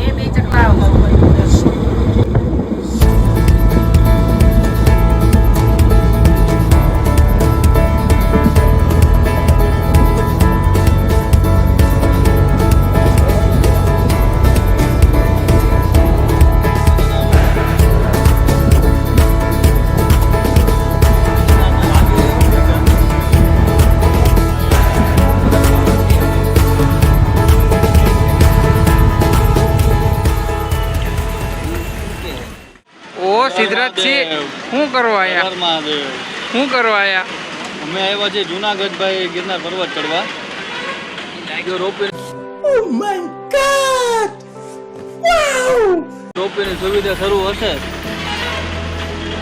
એ બે ચકલા સિદ્ધરાજસિંહ શું કરવા આયા? શું કરવા આયા? અમે આવ્યા છે જુનાગઢ ભાઈ ગિરનાર પર્વત ચડવા. રોપવેની સુવિધા શરૂ હશે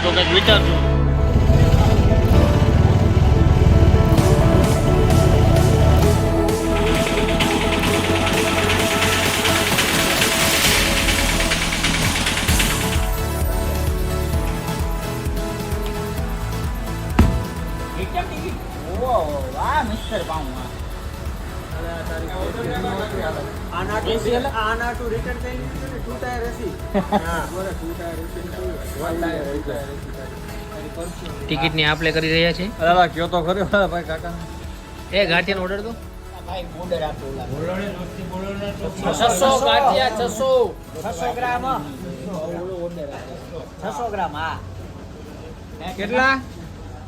તો કંઈક વિચારજો. ટિકિટ ની આપ લે કરી રહ્યા છે. અલા કયો તો ખરો ભાઈ કાકા. એ ગાંઠિયાનો ઓર્ડર દો ભાઈ. ઓર્ડર આપો. 600 ગાંઠિયા 600 ગ્રામ. 600 ગ્રામ. હા કેટલા?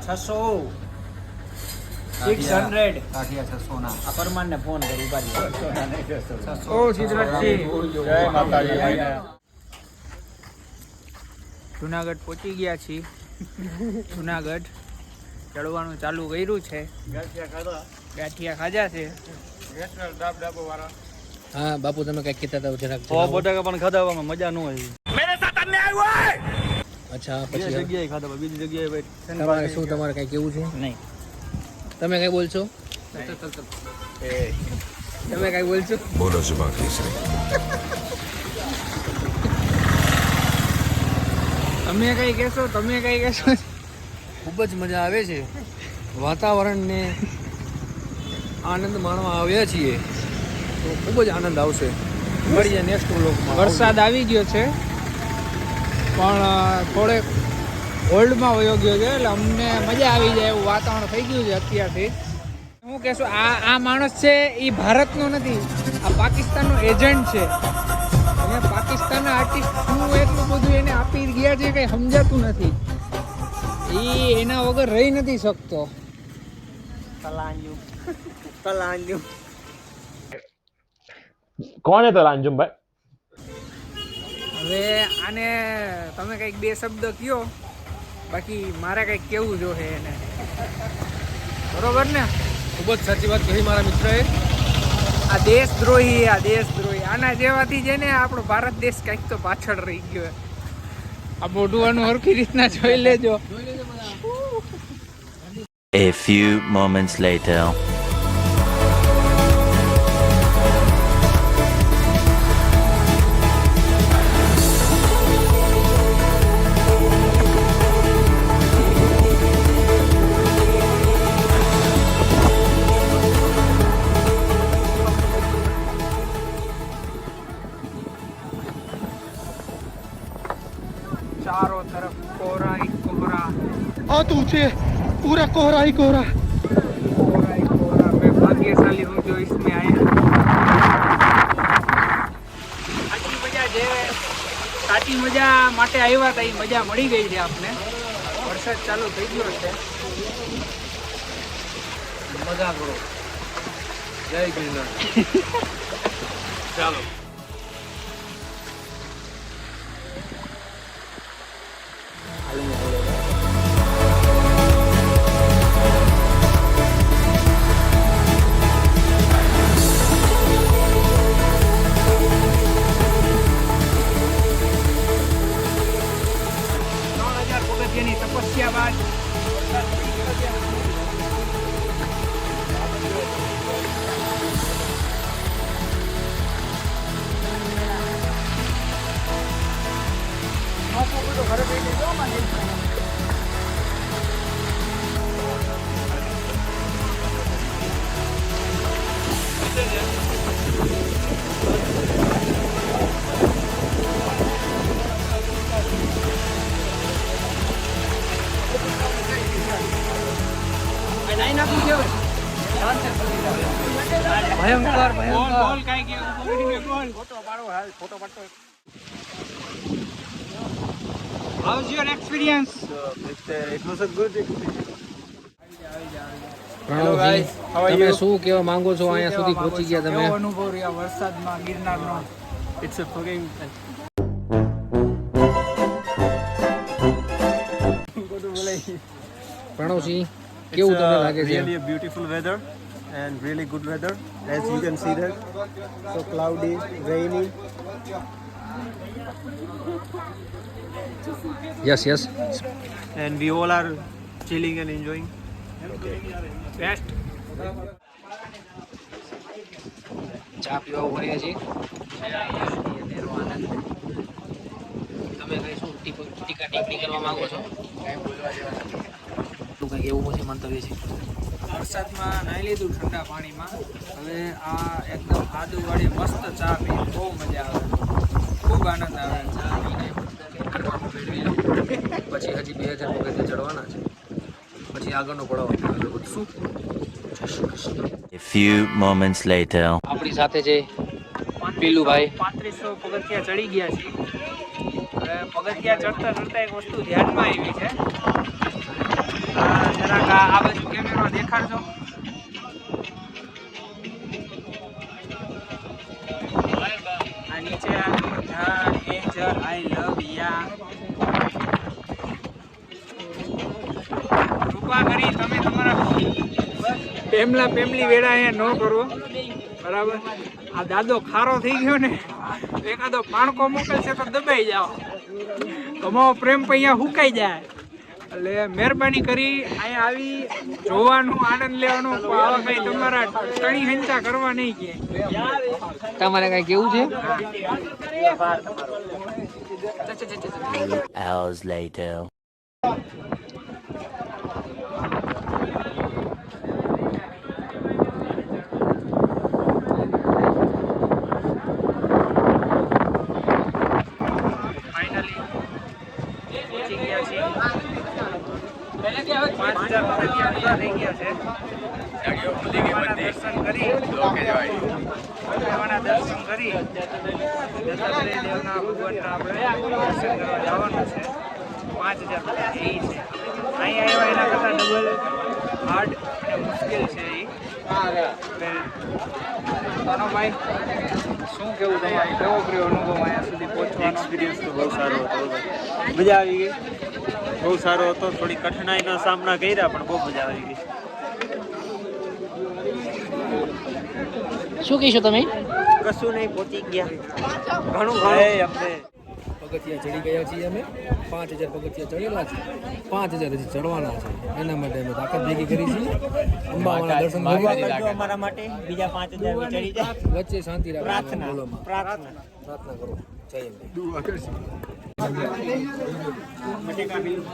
600 600 ગાંઠિયા 600 ના. આ પરમાન ને ફોન કરી બાજુ. ઓ સિદ્ધરાજસિંહ જય માતાજી. જુનાગઢ પહોંચી ગયા છીએ. જુનાગઢ ચડવાનું ચાલુ કર્યું છે. ગાંઠિયા ખાધા છે. હા બાપુ તમે કઈક કહેતા હતા જરાક. બટાકા પણ ખાધા મજા ન આવી. મેરે સાથ અન્યાય હુઆ હૈ. અચ્છા પછી જગ્યાએ ખાધા બીજી જગ્યાએ ભાઈ. તમારે શું તમારે કઈ કેવું છે? નહીં તમે કઈ બોલશો? તમે કઈ બોલશો? બોલો છો બાકી છે. તમે કઈ કહેશો? તમે કઈ કહેશો? ખૂબ જ મજા આવે છે. વાતાવરણને આનંદ માણવા આવ્યા છીએ તો ખૂબ જ આનંદ આવશે. મળીએ નેક્સ્ટ વ્લોગમાં. વરસાદ આવી ગયો છે પણ થોડેક હોલ્ડમાં વયો ગયો છે એટલે અમને મજા આવી જાય એવું વાતાવરણ થઈ ગયું છે અત્યારથી. હું કહેશું આ માણસ છે એ ભારતનો નથી, આ પાકિસ્તાનનો એજન્ટ છે. અને પાકિસ્તાનના આર્ટિસ્ટ શું એટલું બધું એને આપી ગયા છે કંઈ સમજાતું નથી. એ એના વગર રહી નથી શકતો. કોણ હે તલાંજુમ ભાઈ? હવે આને તમે કંઈક બે શબ્દ કયો, બાકી મારે કંઈક કેવું જોઈએ એને. બરોબર ને? ખૂબ જ સાચી વાત કહી મારા મિત્રએ. આ દેશદ્રોહી, આ દેશદ્રોહી. આના જેવાથી છે ને આપણો ભારત દેશ કંઈક તો પાછળ રહી ગયો. આ મોઢું હરખી રીતના જોઈ લેજો. A few moments later. चारों तरफ कोहरा ही कोहरा. આ તું છે પૂરા કોહરા ही कोहरा. कोहरा ही कोहरा. मैं भाग्यशाली हूँ जो इसमें आया. સાચી મજા છે. સાચી મજા માટે આવ્યા હતા એ મજા મળી ગઈ છે આપને. વરસાદ ચાલુ થઈ ગયો છે. મજા કરો. જય ગિરનાર. ચાલો. તપસ્યા બાદ ઘરે બેઠી જો મને ગોલ કાઈ કે ગોલ ફોટો પાડો હાલ ફોટો પાડતો how's your experience it was a good experience. Hello guys how are તમે યુ શું કહેવા માંગો છો અહીંયા સુધી પહોંચી ગયા તમે કેવો અનુભવ રહ્યા વરસાદમાં ગિરનારનો It's a fucking પ્રણવસિંહ કેવું તમને લાગે છે Really a beautiful weather and really good weather. As you can see that, so cloudy, rainy. Yes yes And we all are chilling and enjoying. Best ચા પીવા ઉભા રહ્યા છીએ તમે કઈ શું ટીકા ટિપ્પણી કરવા માંગો છો તું કંઈક એવું પછી મંતવ્ય છે વરસાદમાં નાહી લીધું ઠંડા પાણીમાં હવે આ એકદમ આદુવાળી મસ્ત ચા પી બહુ મજા આવે ખૂબ આનંદ આવે ચા પીને પછી હજી 2000 પગથિયા ચડવાના છે પછી આગળનો પડાવ શું A few moments later. આપણી સાથે છે પીલુભાઈ 3500 પગથિયા ચડી ગયા છે હવે પગથિયા ચડતા ચડતા એક વસ્તુ ધ્યાનમાં આવી છે જરાક આ બાજુ કેમેરા દેખાડજો આ નીચે એન્જલ આઈ લવ યા કૃપા કરી તમે તમારા પેમલી વેળા અહીંયા ન કરો બરાબર આ દાદો ખારો થઈ ગયો ને એકાદો પાણકો મોકલશે તો દબાઈ જાઓ તમારો પ્રેમ પણ અહીંયા હુકાઈ જાય એટલે મહેરબાની કરી અહીંયા આવી જોવાનું આનંદ લેવાનો આવા કઈ તમારા ટણી હંચા કરવા નહીં કે તમારે કઈ કેવું છે Hours later. ફાઇનલી પહોંચી ગયા છીએ 5000 પગથિયા પૂરા થઈ ગયા છે ભગવાનના દર્શન કરી ભગવાનના દર્શન કરી દત્તાત્રેય દેવના ભગવાનના આપણે દર્શન કરવા જવાનું છે 5000 પગથિયા એ છે અહીંયા આવ્યા એના કરતાં ડબલ હાર્ડ અને મુશ્કેલ છે એ ભાઈ શું કેવું તમારે કેવો કર્યો અનુભવ અહીંયા સુધી પહોંચવાનો એક્સપિરિયન્સ તો બહુ સારો હતો મજા આવી ગઈ બહુ સારો હતો થોડી કઠિનાઈનો સામના કર્યા પણ બહુ મજા આવી ગઈ શું કહીશું તમે કશું નહીં પહોંચી ગયા ઘણું અમને પગથિયા ચડી ગયા છીએ અમે 5000 પગથિયા ચડેલા છે 5000 હજી ચડવાના છે એના માટે અમે તાકાત ભેગી કરી છે અંબામાના દર્શન કરવા અમારા માટે બીજા 5000 ચડી જાય વચ્ચે શાંતિ રાખો પ્રાર્થના બોલોમાં પ્રાર્થના કરો જય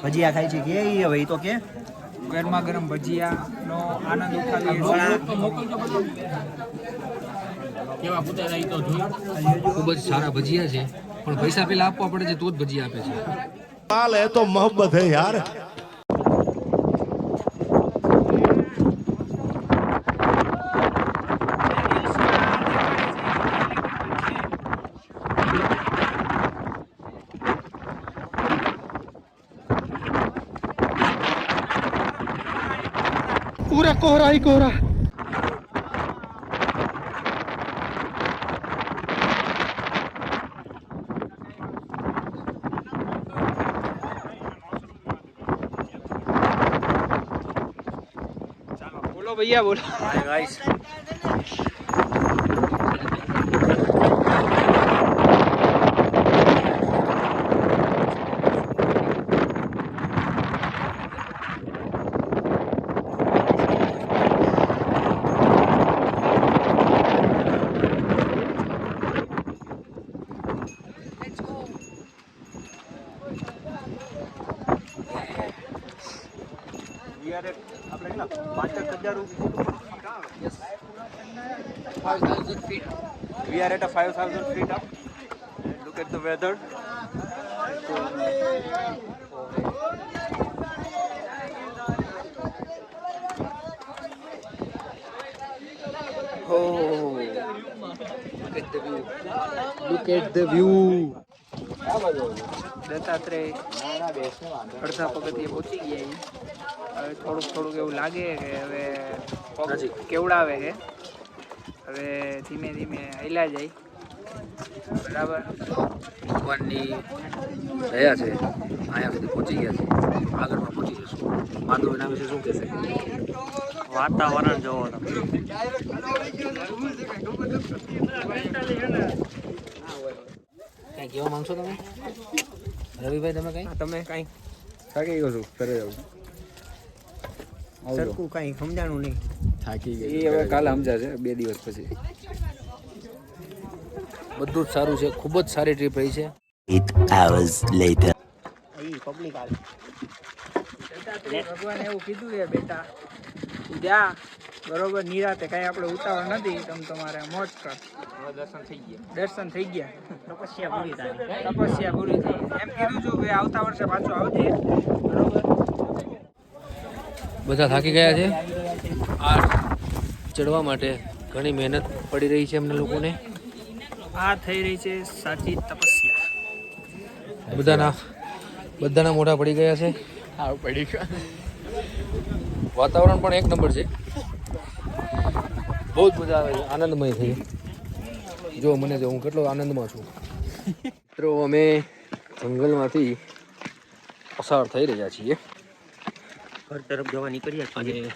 ભજીયા ખાય છે કે હવે એ તો કે ગરમા ગરમ ભજીયાનો આનંદ ઉઠાવીએ કેવા પુતળા ઈ તો જોઈ ખૂબ જ સારા ભજીયા છે પણ પૈસા પેલા આપવા પડે છે તો જ ભજીયા આપે છે माल है तो मोहब्बत है यार पूरा कोहरा ही कोहरा બોલો ભૈયા બોલો હાય ગાઈસ આપણે કેટલા 5000 feet we are at a 5000 feet up and look at the weather look at the view. Dattatreya અડધા પગથિયે પહોંચી ગયા છે. હવે થોડુંક એવું લાગે કે હવે પગ કેવડાવે છે. હવે ધીમે ધીમે હાલ્યા જાય. બરાબર. ભગવાનની દયા છે, અહીંયા સુધી પહોંચી ગયા છે. આગળમાં પહોંચી જશું. માધવ એના વિશે શું કહેશે? વાતાવરણ જોવો તમે. કાંઈ કહેવા માંગશો તમે? રવિભાઈ તમે કાંઈ? તમે કઈ થાકી ગયો છું ઘરે જાઉં. સરખું કઈ સમજાણું નહીં. થાકી ગઈ. એ હવે કાલે સમજાશે 2 દિવસ પછી. બધું જ સારું છે, ખૂબ જ સારી ટ્રીપ રહી છે. 8 hours later. પબ્લિક આવે. ભગવાન એવું કીધું છે બેટા તું જા બરોબર નિરાતે કઈ આપણે ઉતાવળ નથી. તમારે મોજ કર. દર્શન થઈ ગયા. તપસ્યા પૂરી થઈ. એમ કીધું છું કે આવતા વર્ષે પાછો આવજે. બરોબર. બધા થાકી ગયા છે. આ ચડવા માટે ઘણી મહેનત પડી રહી છે અમને લોકોને. આ થઈ રહી છે સાચી તપસ્યા. બધાના મોઢા પડી ગયા છે. વાતાવરણ પણ એક નંબર છે. બહુ જ મજા આવે છે, આનંદમય થઈ. જો મને જો હું કેટલો આનંદમાં છું. મિત્રો અમે જંગલમાંથી પસાર થઈ રહ્યા છીએ ઘર તરફ જવા નીકળ્યા અને છીએ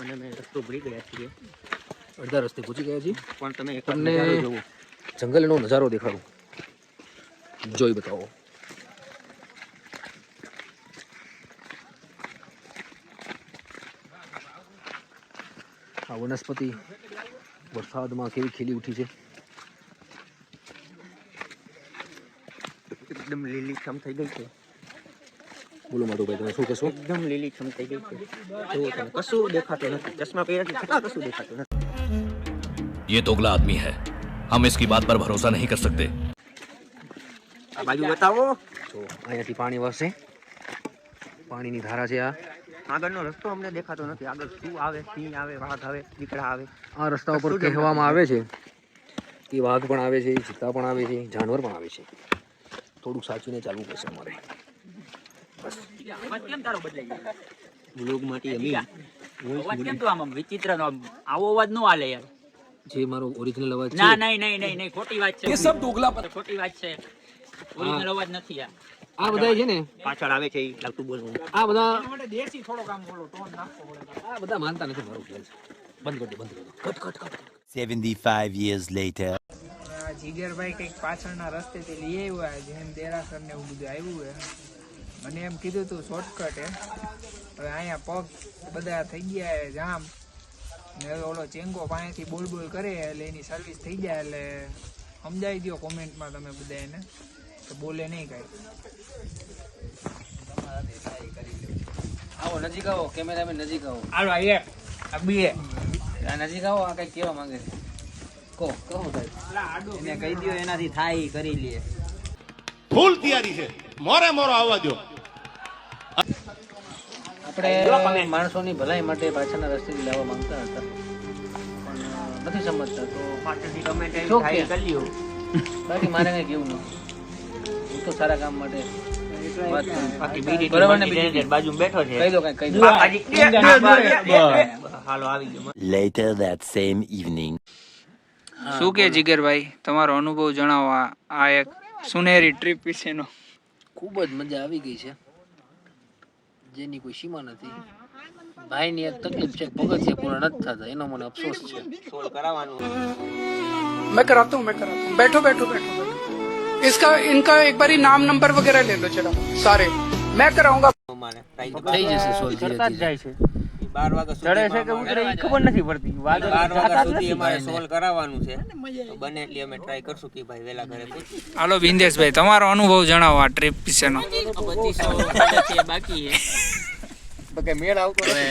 અને અમે રસ્તો ભૂલી ગયા છીએ. અડધા રસ્તે પહોંચી ગયા છીએ. પણ તમે એક તમને નજારો જોવો. જંગલનો નજારો દેખાડું. જોઈ બતાવો. આ વનસ્પતિ વરસાદમાં કેવી ખીલી ઉઠી છે. એકદમ લીલીછમ થઈ ગઈ છે. બોલો માધુભાઈ, તમે શું કહેશો? એકદમ લીલીછમ થઈ ગઈ છે. જુઓ તમે, કશું દેખાતું નથી. ચશ્મા પહેર્યા છતાં કશું દેખાતું નથી. ये दोगला आदमी है, हम इसकी बात पर भरोसा नहीं कर सकते। આ બાજુ બતાવો. જો અહીંયાથી પાણી વરસે. પાણીની ધારા છે આ. આગળનો રસ્તો અમને દેખાતો નથી. આગળ શું આવે, સિંહ આવે, વાઘ આવે, દીકડા આવે. આ રસ્તા ઉપર કહેવામાં આવે છે કે વાઘ પણ આવે છે, ચિત્તા પણ આવે છે, જાનવર પણ આવે છે. થોડુંક સાચવીને ચાલવું પડશે અમારે. કેમ તારો બદલાઈ ગયો? વ્લોગ માટે અમે અવાજ કેમ તો આમ વિચિત્ર નો આવો અવાજ નો હાલે યાર. જે મારો ઓરિજિનલ અવાજ ના છે. નહીં ખોટી વાત છે. એ સબ દોગલા પર ખોટી વાત છે. ઓરિજિનલ અવાજ નથી આ. આ બધા છે ને, પાછળ આવે છે એ લાગતું બોલવું. આ બધા દેશી થોડો કામ બોલો ટોન નાખવો પડે. આ બધા માનતા નથી મારું ખ્યાલ છે. બંધ કરી દો. કટ. 75 years later. આ જીગરભાઈ કંઈક પાછળના રસ્તેથી લઈ આવ્યા જેમ દેરાસર ને એવું બધું આવ્યું છે. મને એમ કીધું તું શોર્ટકટ હે. હવે અહીંયા પગ બધા થઈ ગયા હે જામ ને હવે ઓલો ચેંગો પાસેથી બોલ કરે એટલે એની સર્વિસ થઈ જાય એટલે સમજાવી દો કોમેન્ટમાં તમે બધા એને કે બોલે નહીં કાંઈ. આવો નજીક આવો, કેમેરામેન નજીક આવો. હાલો આ એક આ બે આ નજીક આવો. આ કઈ કેવા માંગે છે? કહો ભાઈ. એને કહી દો એનાથી થાય કરી લે. ફૂલ તૈયારી છે. મોરે આવવા દો. આપણે માણસોની ભલાઈ માટે પાછળના રસ્તેથી લાવવા માંગતા હતા પણ નથી સમજતા. તો પાછળથી કમેન્ટ શું આવી કે? કરી લ્યો. બાકી મારે કઈ કેવું નથી. હું તો સારા કામ માટે વાત કરું. બાકી બીડી બરાબર ને? ટીમ બાજુમાં બેઠો છે. કહી દો કઈ દો. બાકાજી, હાલો આવી ગયો. Later that same evening. શું કે જીગરભાઈ તમારો અનુભવ જણાવો આ એક સુનેરી ટ્રીપ વિશેનો. ખૂબ જ મજા આવી ગઈ છે, જેની કોઈ સીમા નથી. ભાઈની એક તકલીફ છે, પગથિયા પૂરા નથી થતા, એનો મને અફસોસ છે. સોલ્વ કરાવવાનું. मैं कराता हूँ बैठो इनका एक बार नाम नंबर वगैरह ले लो जरा सारे मैं कराऊंगा. અમારે try તો થઈ જશે સોલ્વ ધીરે ધીરે. જાય છે. 12 વાગ્યા સુધી ચડે છે કે ઉતરે એ ખબર નથી પડતી. 12 વાગ્યા સુધી અમારે સોલ્વ કરાવવાનું છે. તો બને એટલી અમે ટ્રાય કરશું કે ભાઈ વેલા ઘરે પહોંચી. હાલો બિંદેશભાઈ તમારો અનુભવ જણાવો આ ટ્રીપ વિશેનો. 2500 છે બાકી છે. કે મેળ આવતો હવે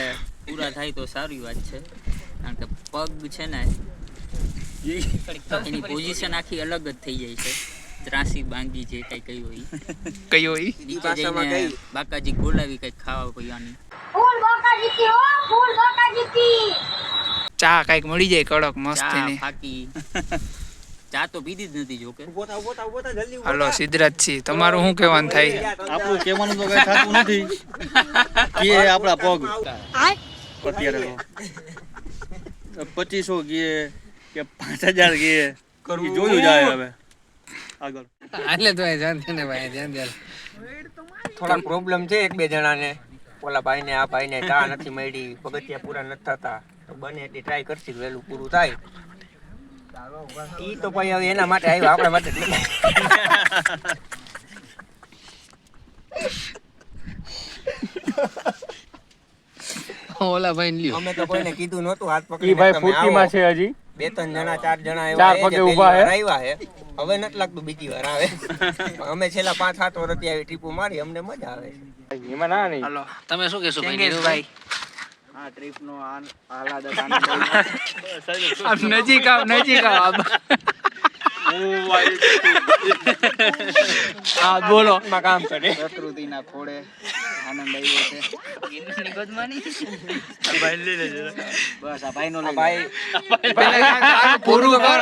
પૂરા થાય તો સારી વાત છે કારણ કે પગ છે ને એની પોઝિશન આખી અલગ જ થઈ જાય છે. ત્રાસી બાંગી જે કઈ કઈ હોય કયો ઈ નીચે જઈને બાકાજી બોલાવી કઈ ખાવા પીવાની. ચા કઈક મળી જાય કડક મસ્ત ચા એની. ફાકી ચા તો પીધી જ નથી જોકે. હાલો સિદ્ધરાજજી, તમારું શું કહેવાનું થાય? આપણું કહેવાનું તો કઈ થતું નથી કે આપણા પગ અત્યારે 2500 કે 5000 જોયું જાય હવે આગળ. હાલે તો ધ્યાન દે ને ભાઈ, ધ્યાન દે. થોડા પ્રોબ્લેમ છે એક બે જણાને. ઓલા ભાઈને આ ભાઈને ચા નથી મળી, પગથિયા પૂરા નથી થતા, તો બને એટલી ટ્રાય કરશી વહેલું પૂરું થાય. ઈ તો ભાઈ હવે એના માટે આવ્યા, આપણા માટે જ નહીં. ઓલા ભાઈ લ્યો, અમે તો કોઈને કીધું નહોતું, હાથ પકડી છે હજી 2-3 જણા 4 જણા ચાર પગે ઊભા હે. આવ્યા હે. હવે નથી લાગતું બીજી વાર આવે. અમે છેલ્લા 5-7 વર્ષથી આવી ટ્રીપો મારી, અમને મજા આવે છે. એમાં ના નહીં. હાલો તમે શું કહેશો ચંગેશભાઈ? આ ટ્રીપ નો આહલાદ નજીક આવ, નજીક આવ. હા બોલો. કામ કરે પ્રકૃતિના ખોળે આનંદ આવ્યો છે. બસ આ ભાઈનો લઈ ભાઈ પૂરું કર.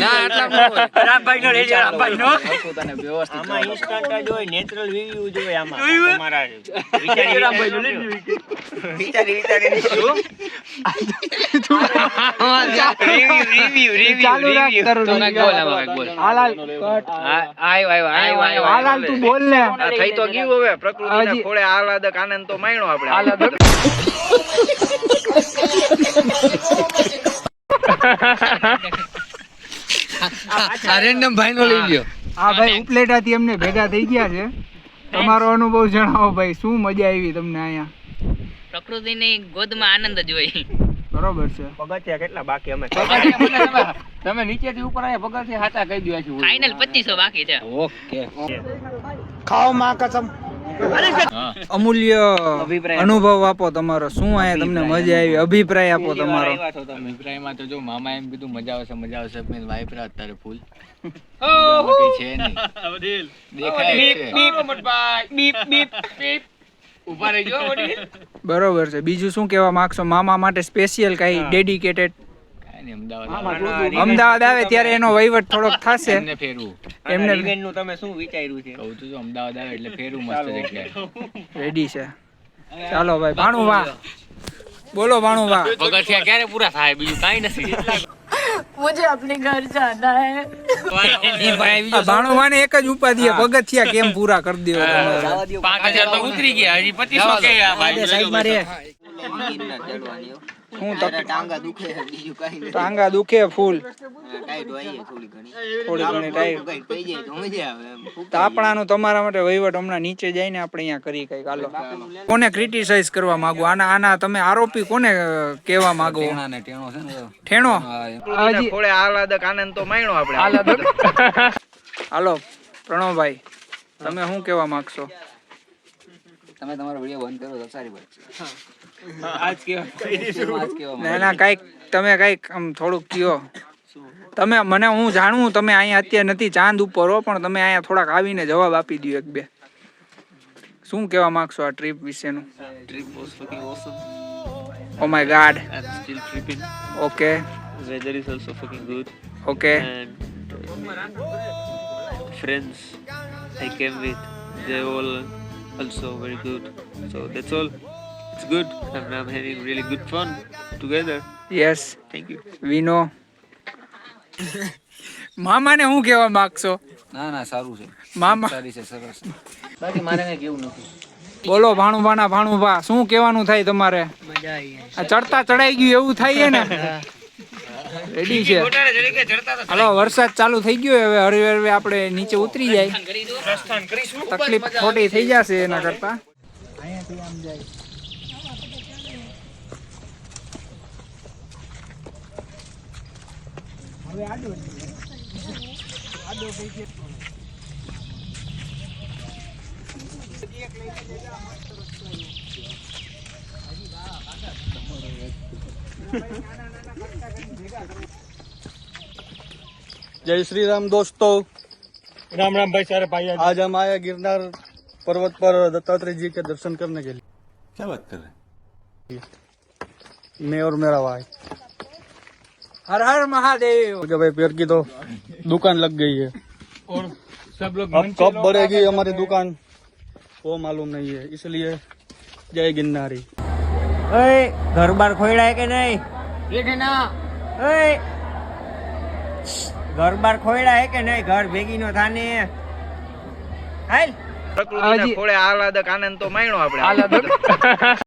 ના આટલા ન હોય. રામભાઈનો લઈ જાઓ, રામભાઈનો. તને વ્યવસ્થિત આમાં ઇન્સ્ટન્ટ જ હોય, નેચરલ રિવ્યુ જ હોય આમાં. તમારા ચાલુ રાખ. કરું તો કાંઈક બોલ, આમાં કાંઈક બોલ. હાલાલ કટ. હાલાલ તું બોલ ને. થઈ તો ગયું હવે પ્રકૃતિના ખોળે આહલાદક આનંદ તો માણ્યો આપણે. આ રેન્ડમ ભાઈ નો લઈ લ્યો. આ ભાઈ ઉપલેટાથી અમને ભેગા થઈ ગયા છે. તમારો અનુભવ જણાવો ભાઈ, શું મજા આવી તમને અહીંયા? પ્રકૃતિની ગોદમાં આનંદ જ હોય. બરોબર છે. પગથિયા કેટલા બાકી? અમે તમે નીચેથી ઉપર આયા પગથિયા હાટા કહી દો છે. ફાઇનલ 2500 બાકી છે. ઓકે ખાઓ માં કસમ. અમૂલ્ય અનુભવ આપો તમારો, શું આયા તમને મજા આવી? અભિપ્રાય આપો તમારો. અભિપ્રાયમાં તો જો મામા એમ કીધું મજા આવશે પણ વાઇપરા અત્યારે ફૂલ છે નહીં. બરોબર છે. બીજું શું કહેવા માંગશો? મામા માટે સ્પેશિયલ કઈ ડેડિકેટેડ? અમદાવાદ આવે ત્યારે એનો વહીવટ થોડોક થશે. એમને ઇવેન્ટનું તમે શું વિચાર્યું છે? કહું છું અમદાવાદ આવે એટલે ફેરવું મસ્ત જગ્યાએ. રેડી છે. ચાલો ભાઈ ભાણું વાહ બોલો. ભાણું વાહ. પગથિયા ક્યારે પૂરા થાય? બીજું કાઈ નથી. मुझे अपने घर जाना है. ભાણું વાને એક જ ઉપાધિ છે, પગથિયા કેમ પૂરા કરી દેવો? 5000 તો ઉતરી ગયા, હજી 2500 કે આ ભાઈ સાઈડમાં રે. હું ટાંગા દુખે છે, બીજું કાંઈ નથી. ટાંગા દુખે ફૂલ, ટાઈટ હોય છે થોડી ઘણી. થોડી ઘણી ટાઈટ. કંઈક થઈ જાય તો મજા આવે એમ. તો આપણાનું તમારા માટે વહીવટ હમણાં નીચે જઈને આપણે અહીંયા કરી કઈક. હાલો, કોને ક્રિટિસાઇઝ કરવા માંગો? આના તમે આરોપી કોને કહેવા માંગો? ઠેણો. હજી ખોળે આહલાદક આનંદ તો માણ્યો આપણે. હાલો પ્રણવભાઈ, તમે શું કહેવા માંગશો? તમે તમારો વિડિયો બંધ કરો તો સારી વાત છે. ના કઈક તમે કઈક આમ થોડુંક કયો. તમે મને હું જાણવું તમે અહીંયા અત્યારે નથી, ચાંદ ઉપર હો, પણ તમે અહીંયા થોડાક આવીને જવાબ આપી દો એક બે. શું કહેવા માંગશો આ ટ્રીપ વિશેનું? Trip was fucking awesome. Oh my God. I'm still tripping. Okay. Weather is also fucking good. Okay. And friends I came with, they all also very good. So that's all. It's good. And I'm having really good fun together. Yes Thank you. વી નો. મામાને હું કહેવા માંગશો? ના સારું છે. મામા સારી છે, સરસ. બાકી મારે કઈ કેવું નથી. બોલો ભાણુભા શું કહેવાનું થાય તમારે? આ ચડતા ચડાઈ ગયું એવું થાય ને? રેડી છે. હાલો વરસાદ ચાલુ થઈ ગયો, હવે હળવે આપણે નીચે ઉતરી જાય. તકલીફ ખોટી થઈ જશે એના કરતા. અહીંયાથી આમ જાય. હવે આડો થઈ ગયો. जय श्री राम दोस्तों। राम राम भाई सारे भाई। आज हम आए गिरनार पर्वत पर दत्तात्रेय जी के दर्शन करने के लिए। क्या बात कर रहे हैं? मैं और मेरा भाई। हर हर महादेव। क्योंकि भाई पेड़ की तो दुकान लग गई है और सब लोग अब कब बढ़ेगी हमारी दुकान वो मालूम नहीं है, इसलिए जय गिरनारी। घर बार खोयड़ा के नहीं? देखे ना घर बार खोयड़ा है के नहीं? घर भेगी नो थाने हाल પ્રકૃતિના ખોળે આહલાદક આનંદ તો માણ્યો આપણે